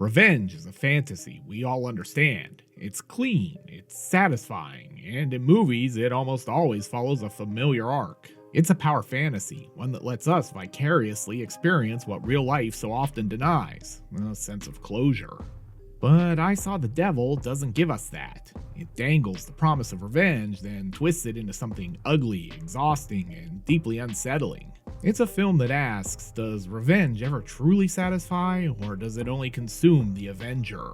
Revenge is a fantasy we all understand. It's clean, it's satisfying, and in movies, it almost always follows a familiar arc. It's a power fantasy, one that lets us vicariously experience what real life so often denies a sense of closure. But I Saw the Devil doesn't give us that. It dangles the promise of revenge, then twists it into something ugly, exhausting, and deeply unsettling. It's a film that asks, does revenge ever truly satisfy, or does it only consume the avenger?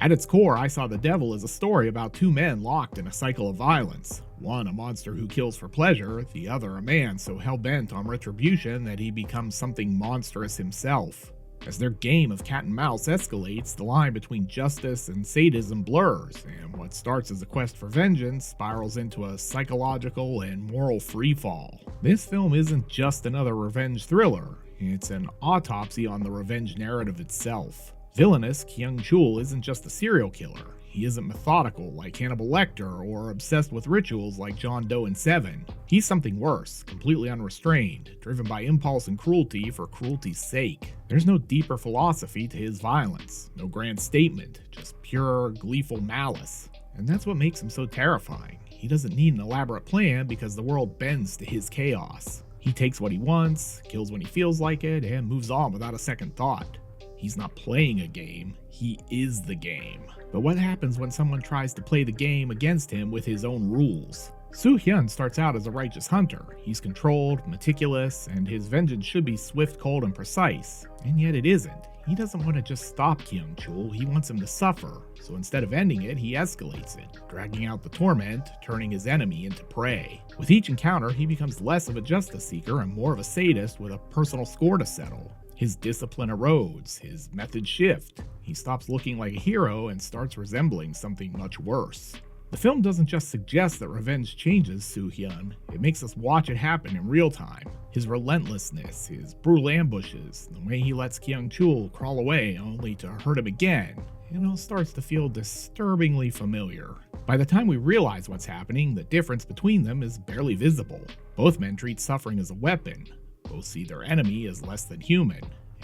At its core, I Saw the Devil is a story about two men locked in a cycle of violence. One a monster who kills for pleasure, the other a man so hell-bent on retribution that he becomes something monstrous himself. As their game of cat and mouse escalates, the line between justice and sadism blurs, and what starts as a quest for vengeance spirals into a psychological and moral freefall. This film isn't just another revenge thriller, it's an autopsy on the revenge narrative itself. Villainous Kyung-chul isn't just a serial killer. He isn't methodical like Hannibal Lecter or obsessed with rituals like John Doe in Seven. He's something worse, completely unrestrained, driven by impulse and cruelty for cruelty's sake. There's no deeper philosophy to his violence, no grand statement, just pure, gleeful malice. And that's what makes him so terrifying. He doesn't need an elaborate plan because the world bends to his chaos. He takes what he wants, kills when he feels like it, and moves on without a second thought. He's not playing a game, he is the game. But what happens when someone tries to play the game against him with his own rules? Soo-hyun starts out as a righteous hunter. He's controlled, meticulous, and his vengeance should be swift, cold, and precise. And yet it isn't. He doesn't want to just stop Kyung-chul, he wants him to suffer. So instead of ending it, he escalates it, dragging out the torment, turning his enemy into prey. With each encounter, he becomes less of a justice seeker and more of a sadist with a personal score to settle. His discipline erodes, his methods shift. He stops looking like a hero and starts resembling something much worse. The film doesn't just suggest that revenge changes Soo-hyun, it makes us watch it happen in real time. His relentlessness, his brutal ambushes, the way he lets Kyung-chul crawl away only to hurt him again, it all starts to feel disturbingly familiar. By the time we realize what's happening, the difference between them is barely visible. Both men treat suffering as a weapon. Both see their enemy as less than human,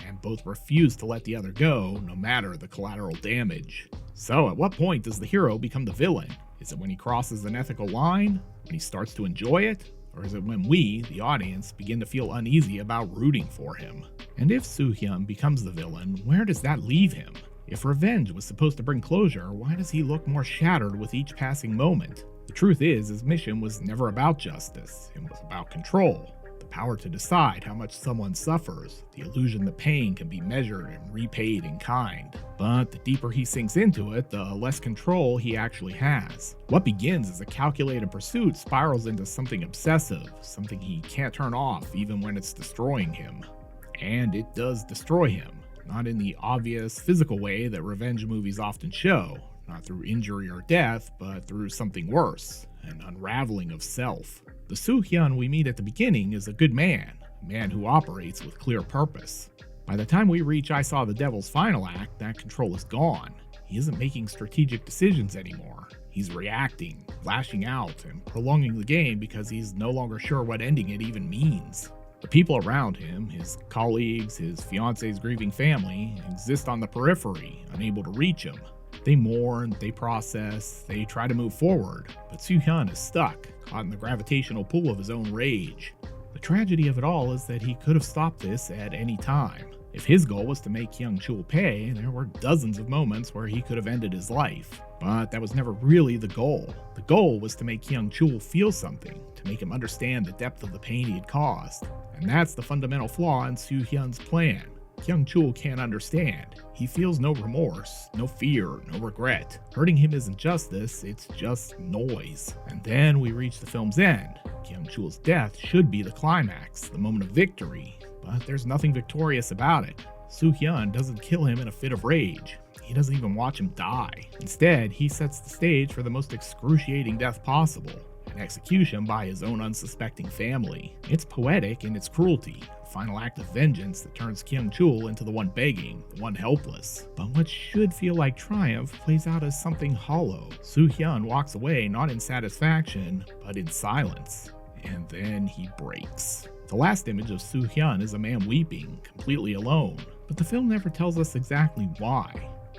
and both refuse to let the other go, no matter the collateral damage. So at what point does the hero become the villain? Is it when he crosses an ethical line? When he starts to enjoy it? Or is it when we, the audience, begin to feel uneasy about rooting for him? And if Soo-hyun becomes the villain, where does that leave him? If revenge was supposed to bring closure, why does he look more shattered with each passing moment? The truth is, his mission was never about justice, it was about control. Power to decide how much someone suffers, the illusion that pain can be measured and repaid in kind. But the deeper he sinks into it, the less control he actually has. What begins as a calculated pursuit spirals into something obsessive, something he can't turn off even when it's destroying him. And it does destroy him, not in the obvious physical way that revenge movies often show, not through injury or death, but through something worse, an unraveling of self. The Soo-hyun we meet at the beginning is a good man, a man who operates with clear purpose. By the time we reach I Saw the Devil's final act, that control is gone. He isn't making strategic decisions anymore. He's reacting, lashing out, and prolonging the game because he's no longer sure what ending it even means. The people around him, his colleagues, his fiance's grieving family, exist on the periphery, unable to reach him. They mourn, they process, they try to move forward, but Soo-hyun is stuck, caught in the gravitational pull of his own rage. The tragedy of it all is that he could have stopped this at any time. If his goal was to make Kyung-chul pay, there were dozens of moments where he could have ended his life. But that was never really the goal. The goal was to make Kyung-chul feel something, to make him understand the depth of the pain he had caused. And that's the fundamental flaw in Soo-hyun's plan. Kyung-chul can't understand. He feels no remorse, no fear, no regret. Hurting him isn't justice, it's just noise. And then we reach the film's end. Kyung-chul's death should be the climax, the moment of victory. But there's nothing victorious about it. Soo-hyun doesn't kill him in a fit of rage. He doesn't even watch him die. Instead, he sets the stage for the most excruciating death possible. An execution by his own unsuspecting family. It's poetic in its cruelty, a final act of vengeance that turns Kyung-chul into the one begging, the one helpless. But what should feel like triumph plays out as something hollow. Soo-hyun walks away not in satisfaction, but in silence. And then he breaks. The last image of Soo-hyun is a man weeping, completely alone, but the film never tells us exactly why.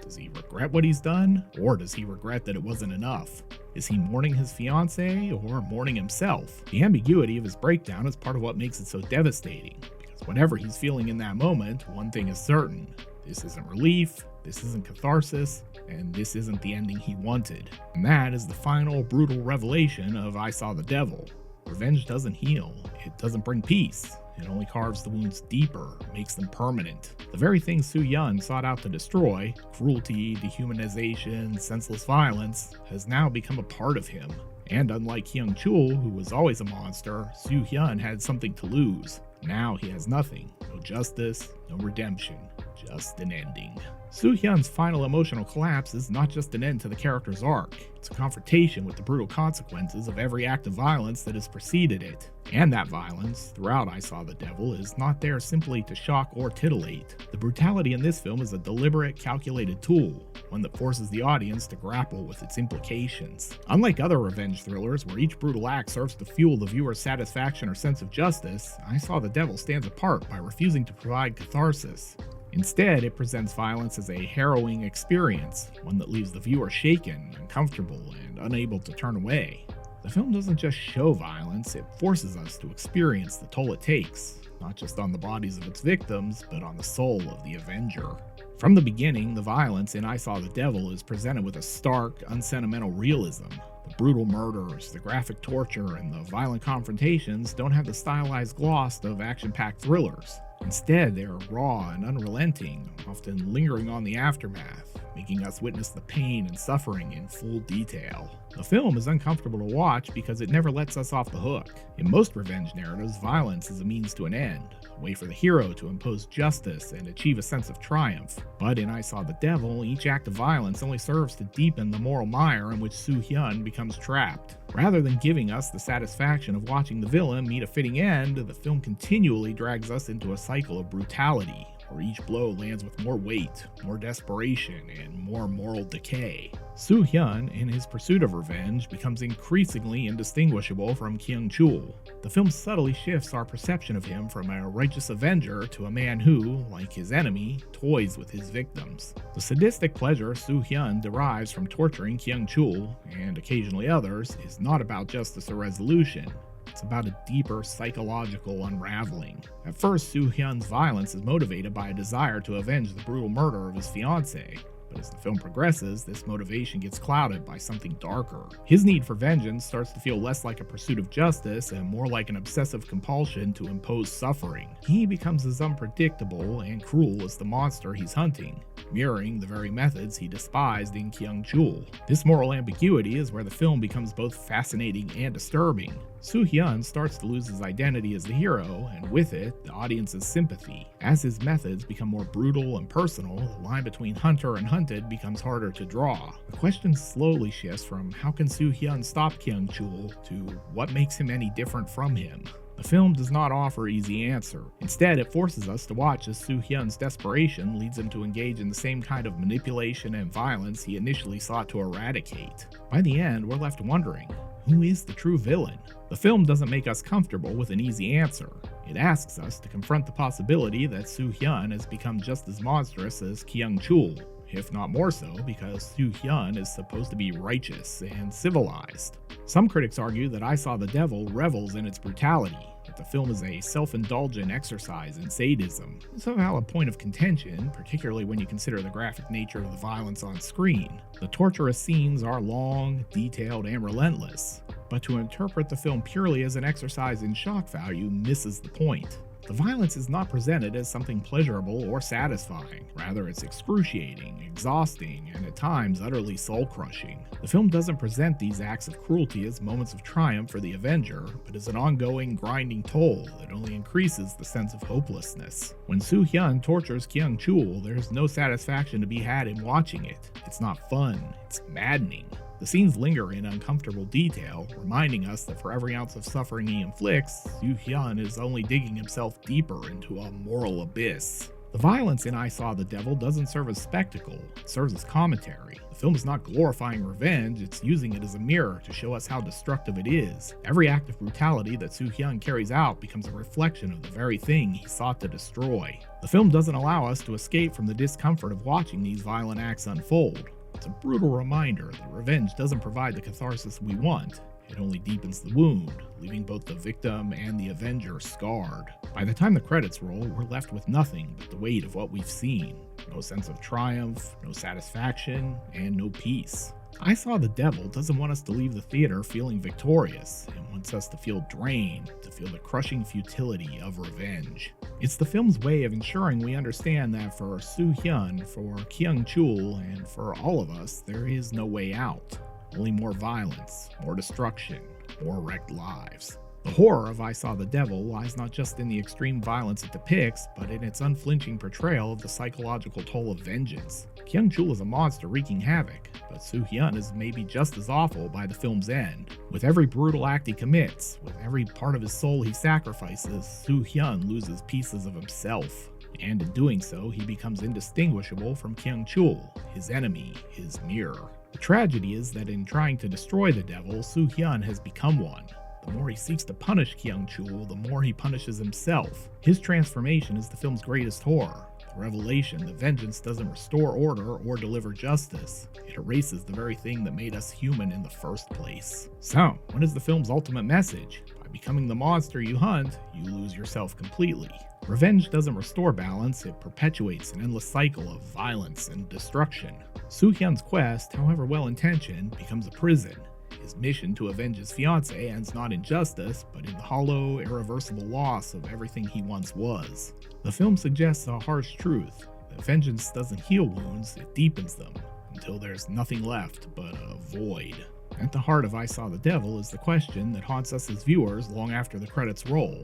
Does he regret what he's done, or does he regret that it wasn't enough? Is he mourning his fiancée or mourning himself? The ambiguity of his breakdown is part of what makes it so devastating, because whatever he's feeling in that moment, one thing is certain: this isn't relief, this isn't catharsis, and this isn't the ending he wanted. And that is the final brutal revelation of I Saw the Devil. Revenge doesn't heal, it doesn't bring peace. It only carves the wounds deeper, makes them permanent. The very thing Soo-hyun sought out to destroy, cruelty, dehumanization, senseless violence, has now become a part of him. And unlike Kyung-chul, who was always a monster, Soo-hyun had something to lose. Now he has nothing. No justice, no redemption, just an ending. Soo-hyun's final emotional collapse is not just an end to the character's arc, it's a confrontation with the brutal consequences of every act of violence that has preceded it. And that violence, throughout I Saw the Devil, is not there simply to shock or titillate. The brutality in this film is a deliberate, calculated tool, one that forces the audience to grapple with its implications. Unlike other revenge thrillers, where each brutal act serves to fuel the viewer's satisfaction or sense of justice, I Saw the Devil stands apart by refusing to provide catharsis. Instead, it presents violence as a harrowing experience, one that leaves the viewer shaken, uncomfortable, and unable to turn away. The film doesn't just show violence, it forces us to experience the toll it takes, not just on the bodies of its victims, but on the soul of the avenger. From the beginning, the violence in I Saw the Devil is presented with a stark, unsentimental realism. The brutal murders, the graphic torture, and the violent confrontations don't have the stylized gloss of action-packed thrillers. Instead, they are raw and unrelenting, often lingering on the aftermath, making us witness the pain and suffering in full detail. The film is uncomfortable to watch because it never lets us off the hook. In most revenge narratives, violence is a means to an end, a way for the hero to impose justice and achieve a sense of triumph. But in I Saw the Devil, each act of violence only serves to deepen the moral mire in which Soo-hyun becomes trapped. Rather than giving us the satisfaction of watching the villain meet a fitting end, the film continually drags us into a cycle of brutality, where each blow lands with more weight, more desperation, and more moral decay. Soo-hyun, in his pursuit of revenge, becomes increasingly indistinguishable from Kyung-chul. The film subtly shifts our perception of him from a righteous avenger to a man who, like his enemy, toys with his victims. The sadistic pleasure Soo-hyun derives from torturing Kyung-chul, and occasionally others, is not about justice or resolution. It's about a deeper psychological unraveling. At first, Soo-hyun's violence is motivated by a desire to avenge the brutal murder of his fiancée. But as the film progresses, this motivation gets clouded by something darker. His need for vengeance starts to feel less like a pursuit of justice and more like an obsessive compulsion to impose suffering. He becomes as unpredictable and cruel as the monster he's hunting, mirroring the very methods he despised in Kyung-chul. This moral ambiguity is where the film becomes both fascinating and disturbing. Soo-hyun starts to lose his identity as the hero, and with it, the audience's sympathy. As his methods become more brutal and personal, the line between hunter and hunted becomes harder to draw. The question slowly shifts from how can Soo-hyun stop Kyung-chul to what makes him any different from him. The film does not offer easy answer. Instead, it forces us to watch as Soo-hyun's desperation leads him to engage in the same kind of manipulation and violence he initially sought to eradicate. By the end, we're left wondering, who is the true villain? The film doesn't make us comfortable with an easy answer. It asks us to confront the possibility that Soo-hyun has become just as monstrous as Kyung-chul, if not more so because Soo-hyun is supposed to be righteous and civilized. Some critics argue that I Saw the Devil revels in its brutality, that the film is a self-indulgent exercise in sadism. It's a valid point of contention, particularly when you consider the graphic nature of the violence on screen. The torturous scenes are long, detailed, and relentless, but to interpret the film purely as an exercise in shock value misses the point. The violence is not presented as something pleasurable or satisfying. Rather, it's excruciating, exhausting, and at times utterly soul-crushing. The film doesn't present these acts of cruelty as moments of triumph for the Avenger, but as an ongoing, grinding toll that only increases the sense of hopelessness. When Soo-hyun tortures Kyung-chul, there's no satisfaction to be had in watching it. It's not fun, it's maddening. The scenes linger in uncomfortable detail, reminding us that for every ounce of suffering he inflicts, Soo-hyun is only digging himself deeper into a moral abyss. The violence in I Saw the Devil doesn't serve as spectacle, it serves as commentary. The film is not glorifying revenge, it's using it as a mirror to show us how destructive it is. Every act of brutality that Soo-hyun carries out becomes a reflection of the very thing he sought to destroy. The film doesn't allow us to escape from the discomfort of watching these violent acts unfold. It's a brutal reminder that revenge doesn't provide the catharsis we want. It only deepens the wound, leaving both the victim and the avenger scarred. By the time the credits roll, we're left with nothing but the weight of what we've seen. No sense of triumph, no satisfaction, and no peace. I Saw the Devil doesn't want us to leave the theater feeling victorious. It wants us to feel drained, to feel the crushing futility of revenge. It's the film's way of ensuring we understand that for Soo-hyun, for Kyung-chul, and for all of us, there is no way out. Only more violence, more destruction, more wrecked lives. The horror of I Saw the Devil lies not just in the extreme violence it depicts, but in its unflinching portrayal of the psychological toll of vengeance. Kyung-chul is a monster wreaking havoc, but Soo-hyun is maybe just as awful by the film's end. With every brutal act he commits, with every part of his soul he sacrifices, Soo-hyun loses pieces of himself. And in doing so, he becomes indistinguishable from Kyung-chul, his enemy, his mirror. The tragedy is that in trying to destroy the devil, Soo-hyun has become one. The more he seeks to punish Kyung-chul, the more he punishes himself. His transformation is the film's greatest horror. The revelation that vengeance doesn't restore order or deliver justice. It erases the very thing that made us human in the first place. So, what is the film's ultimate message? By becoming the monster you hunt, you lose yourself completely. Revenge doesn't restore balance, it perpetuates an endless cycle of violence and destruction. Soo-hyun's quest, however well-intentioned, becomes a prison. His mission to avenge his fiancée ends not in justice, but in the hollow, irreversible loss of everything he once was. The film suggests a harsh truth, that vengeance doesn't heal wounds, it deepens them, until there's nothing left but a void. At the heart of I Saw the Devil is the question that haunts us as viewers long after the credits roll.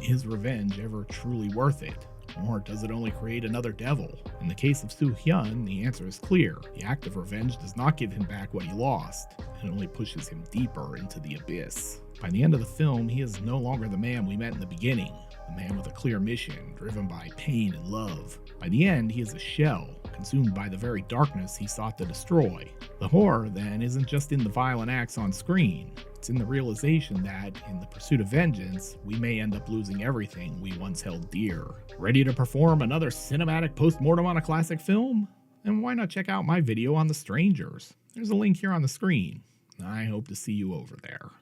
Is revenge ever truly worth it? Or does it only create another devil? In the case of Soo-hyun, the answer is clear. The act of revenge does not give him back what he lost. It only pushes him deeper into the abyss. By the end of the film, he is no longer the man we met in the beginning. The man with a clear mission, driven by pain and love. By the end, he is a shell, consumed by the very darkness he sought to destroy. The horror, then, isn't just in the violent acts on screen. It's in the realization that, in the pursuit of vengeance, we may end up losing everything we once held dear. Ready to perform another cinematic post-mortem on a classic film? Then why not check out my video on The Strangers? There's a link here on the screen. I hope to see you over there.